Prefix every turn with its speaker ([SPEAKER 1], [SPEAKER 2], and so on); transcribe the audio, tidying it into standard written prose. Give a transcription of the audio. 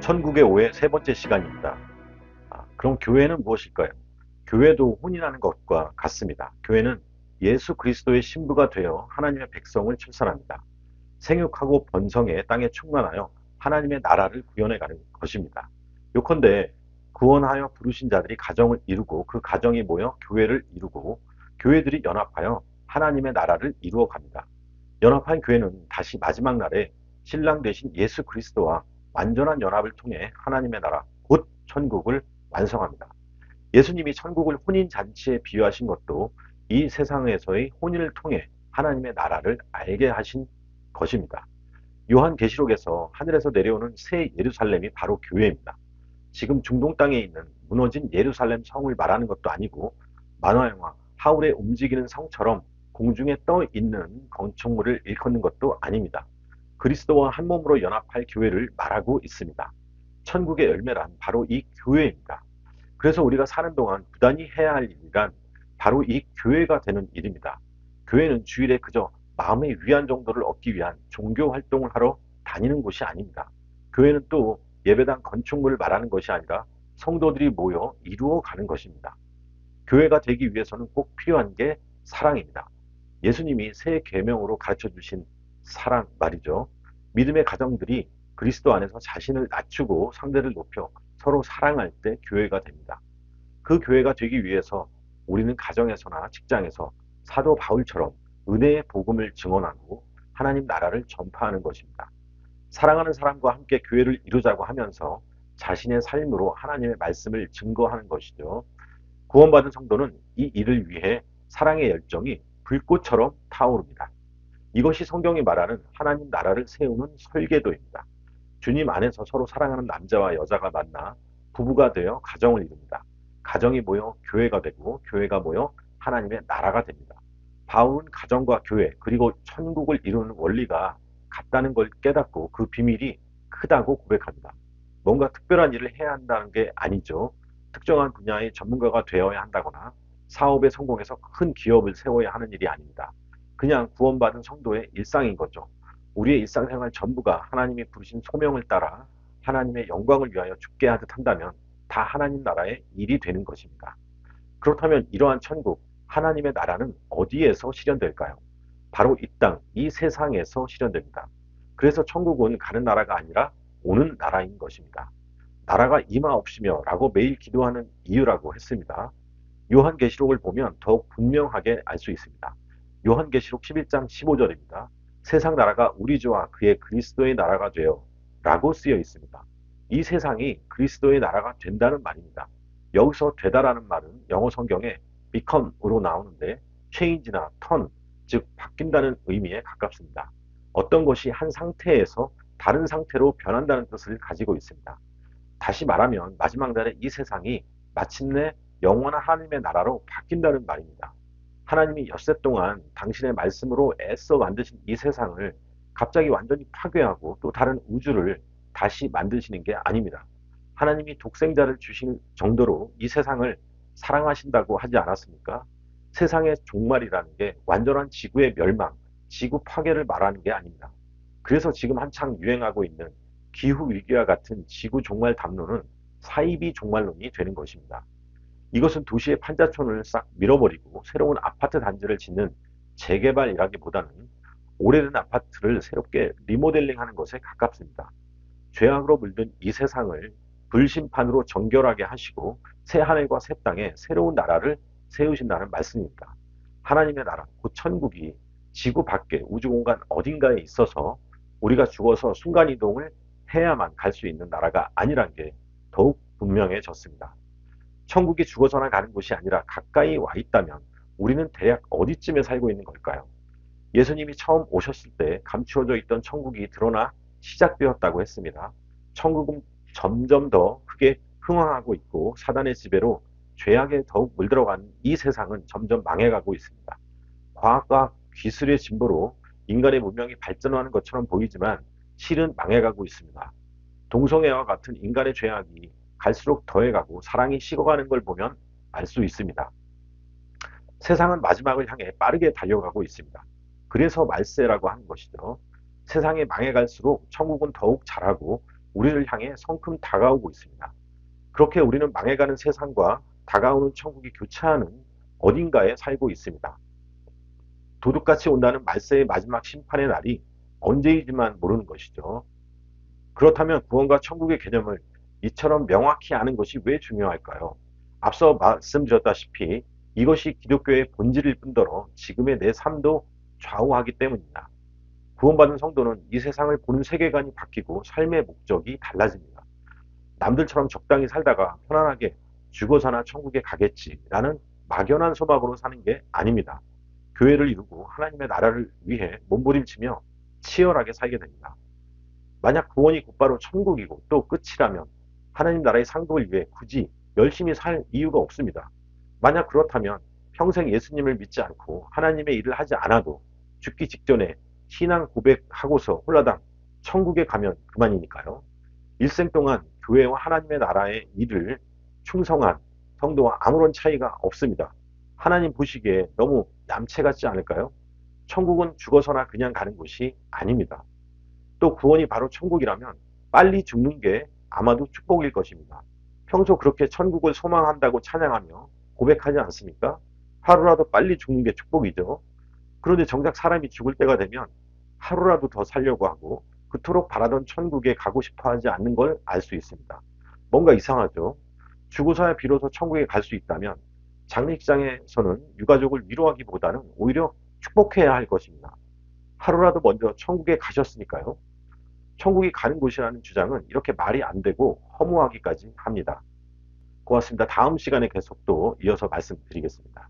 [SPEAKER 1] 천국의 오해 세 번째 시간입니다. 그럼 교회는 무엇일까요? 교회도 혼인하는 것과 같습니다. 교회는 예수 그리스도의 신부가 되어 하나님의 백성을 출산합니다. 생육하고 번성해 땅에 충만하여 하나님의 나라를 구현해가는 것입니다. 요컨대 구원하여 부르신 자들이 가정을 이루고 그 가정이 모여 교회를 이루고 교회들이 연합하여 하나님의 나라를 이루어 갑니다. 연합한 교회는 다시 마지막 날에 신랑 되신 예수 그리스도와 완전한 연합을 통해 하나님의 나라, 곧 천국을 완성합니다. 예수님이 천국을 혼인잔치에 비유하신 것도 이 세상에서의 혼인을 통해 하나님의 나라를 알게 하신 것입니다. 요한계시록에서 하늘에서 내려오는 새 예루살렘이 바로 교회입니다. 지금 중동 땅에 있는 무너진 예루살렘 성을 말하는 것도 아니고 만화영화 하울의 움직이는 성처럼 공중에 떠 있는 건축물을 일컫는 것도 아닙니다. 그리스도와 한 몸으로 연합할 교회를 말하고 있습니다. 천국의 열매란 바로 이 교회입니다. 그래서 우리가 사는 동안 부단히 해야 할 일이란 바로 이 교회가 되는 일입니다. 교회는 주일에 그저 마음의 위안 정도를 얻기 위한 종교 활동을 하러 다니는 곳이 아닙니다. 교회는 또 예배당 건축물을 말하는 것이 아니라 성도들이 모여 이루어가는 것입니다. 교회가 되기 위해서는 꼭 필요한 게 사랑입니다. 예수님이 새 계명으로 가르쳐 주신 사랑 말이죠. 믿음의 가정들이 그리스도 안에서 자신을 낮추고 상대를 높여 서로 사랑할 때 교회가 됩니다. 그 교회가 되기 위해서 우리는 가정에서나 직장에서 사도 바울처럼 은혜의 복음을 증언하고 하나님 나라를 전파하는 것입니다. 사랑하는 사람과 함께 교회를 이루자고 하면서 자신의 삶으로 하나님의 말씀을 증거하는 것이죠. 구원받은 성도는 이 일을 위해 사랑의 열정이 불꽃처럼 타오릅니다. 이것이 성경이 말하는 하나님 나라를 세우는 설계도입니다. 주님 안에서 서로 사랑하는 남자와 여자가 만나 부부가 되어 가정을 이룹니다. 가정이 모여 교회가 되고 교회가 모여 하나님의 나라가 됩니다. 바울은 가정과 교회 그리고 천국을 이루는 원리가 같다는 걸 깨닫고 그 비밀이 크다고 고백합니다. 뭔가 특별한 일을 해야 한다는 게 아니죠. 특정한 분야의 전문가가 되어야 한다거나 사업에 성공해서 큰 기업을 세워야 하는 일이 아닙니다. 그냥 구원받은 성도의 일상인 거죠. 우리의 일상생활 전부가 하나님이 부르신 소명을 따라 하나님의 영광을 위하여 죽게 하듯 한다면 다 하나님 나라의 일이 되는 것입니다. 그렇다면 이러한 천국, 하나님의 나라는 어디에서 실현될까요? 바로 이 땅, 이 세상에서 실현됩니다. 그래서 천국은 가는 나라가 아니라 오는 나라인 것입니다. 나라가 임하옵시며 라고 매일 기도하는 이유라고 했습니다. 요한계시록을 보면 더욱 분명하게 알 수 있습니다. 요한계시록 11장 15절입니다. 세상 나라가 우리 주와 그의 그리스도의 나라가 되어 라고 쓰여 있습니다. 이 세상이 그리스도의 나라가 된다는 말입니다. 여기서 되다라는 말은 영어 성경에 become으로 나오는데 change나 turn, 즉 바뀐다는 의미에 가깝습니다. 어떤 것이 한 상태에서 다른 상태로 변한다는 뜻을 가지고 있습니다. 다시 말하면 마지막 날에 이 세상이 마침내 영원한 하나님의 나라로 바뀐다는 말입니다. 하나님이 엿새 동안 당신의 말씀으로 애써 만드신 이 세상을 갑자기 완전히 파괴하고 또 다른 우주를 다시 만드시는 게 아닙니다. 하나님이 독생자를 주신 정도로 이 세상을 사랑하신다고 하지 않았습니까? 세상의 종말이라는 게 완전한 지구의 멸망, 지구 파괴를 말하는 게 아닙니다. 그래서 지금 한창 유행하고 있는 기후위기와 같은 지구 종말 담론은 사이비 종말론이 되는 것입니다. 이것은 도시의 판자촌을 싹 밀어버리고 새로운 아파트 단지를 짓는 재개발이라기보다는 오래된 아파트를 새롭게 리모델링하는 것에 가깝습니다. 죄악으로 물든 이 세상을 불심판으로 정결하게 하시고 새 하늘과 새 땅에 새로운 나라를 세우신다는 말씀입니다. 하나님의 나라, 곧 천국이 지구 밖에 우주공간 어딘가에 있어서 우리가 죽어서 순간이동을 해야만 갈 수 있는 나라가 아니란 게 더욱 분명해졌습니다. 천국이 죽어서나 가는 곳이 아니라 가까이 와 있다면 우리는 대략 어디쯤에 살고 있는 걸까요? 예수님이 처음 오셨을 때 감추어져 있던 천국이 드러나 시작되었다고 했습니다. 천국은 점점 더 크게 흥황하고 있고 사단의 지배로 죄악에 더욱 물들어가는 이 세상은 점점 망해가고 있습니다. 과학과 기술의 진보로 인간의 문명이 발전하는 것처럼 보이지만 실은 망해가고 있습니다. 동성애와 같은 인간의 죄악이 갈수록 더해가고 사랑이 식어가는 걸 보면 알 수 있습니다. 세상은 마지막을 향해 빠르게 달려가고 있습니다. 그래서 말세라고 하는 것이죠. 세상이 망해갈수록 천국은 더욱 잘하고 우리를 향해 성큼 다가오고 있습니다. 그렇게 우리는 망해가는 세상과 다가오는 천국이 교차하는 어딘가에 살고 있습니다. 도둑같이 온다는 말세의 마지막 심판의 날이 언제이지만 모르는 것이죠. 그렇다면 구원과 천국의 개념을 이처럼 명확히 아는 것이 왜 중요할까요? 앞서 말씀드렸다시피 이것이 기독교의 본질일 뿐더러 지금의 내 삶도 좌우하기 때문입니다. 구원받은 성도는 이 세상을 보는 세계관이 바뀌고 삶의 목적이 달라집니다. 남들처럼 적당히 살다가 편안하게 죽어서나 천국에 가겠지라는 막연한 소망으로 사는 게 아닙니다. 교회를 이루고 하나님의 나라를 위해 몸부림치며 치열하게 살게 됩니다. 만약 구원이 곧바로 천국이고 또 끝이라면 하나님 나라의 상급을 위해 굳이 열심히 살 이유가 없습니다. 만약 그렇다면 평생 예수님을 믿지 않고 하나님의 일을 하지 않아도 죽기 직전에 신앙 고백하고서 홀라당 천국에 가면 그만이니까요. 일생 동안 교회와 하나님의 나라의 일을 충성한 성도와 아무런 차이가 없습니다. 하나님 보시기에 너무 얌체 같지 않을까요? 천국은 죽어서나 그냥 가는 곳이 아닙니다. 또 구원이 바로 천국이라면 빨리 죽는 게 아마도 축복일 것입니다. 평소 그렇게 천국을 소망한다고 찬양하며 고백하지 않습니까? 하루라도 빨리 죽는 게 축복이죠. 그런데 정작 사람이 죽을 때가 되면 하루라도 더 살려고 하고 그토록 바라던 천국에 가고 싶어 하지 않는 걸 알 수 있습니다. 뭔가 이상하죠? 죽어서야 비로소 천국에 갈 수 있다면 장례식장에서는 유가족을 위로하기보다는 오히려 축복해야 할 것입니다. 하루라도 먼저 천국에 가셨으니까요. 천국이 가는 곳이라는 주장은 이렇게 말이 안 되고 허무하기까지 합니다. 고맙습니다. 다음 시간에 계속 또 이어서 말씀드리겠습니다.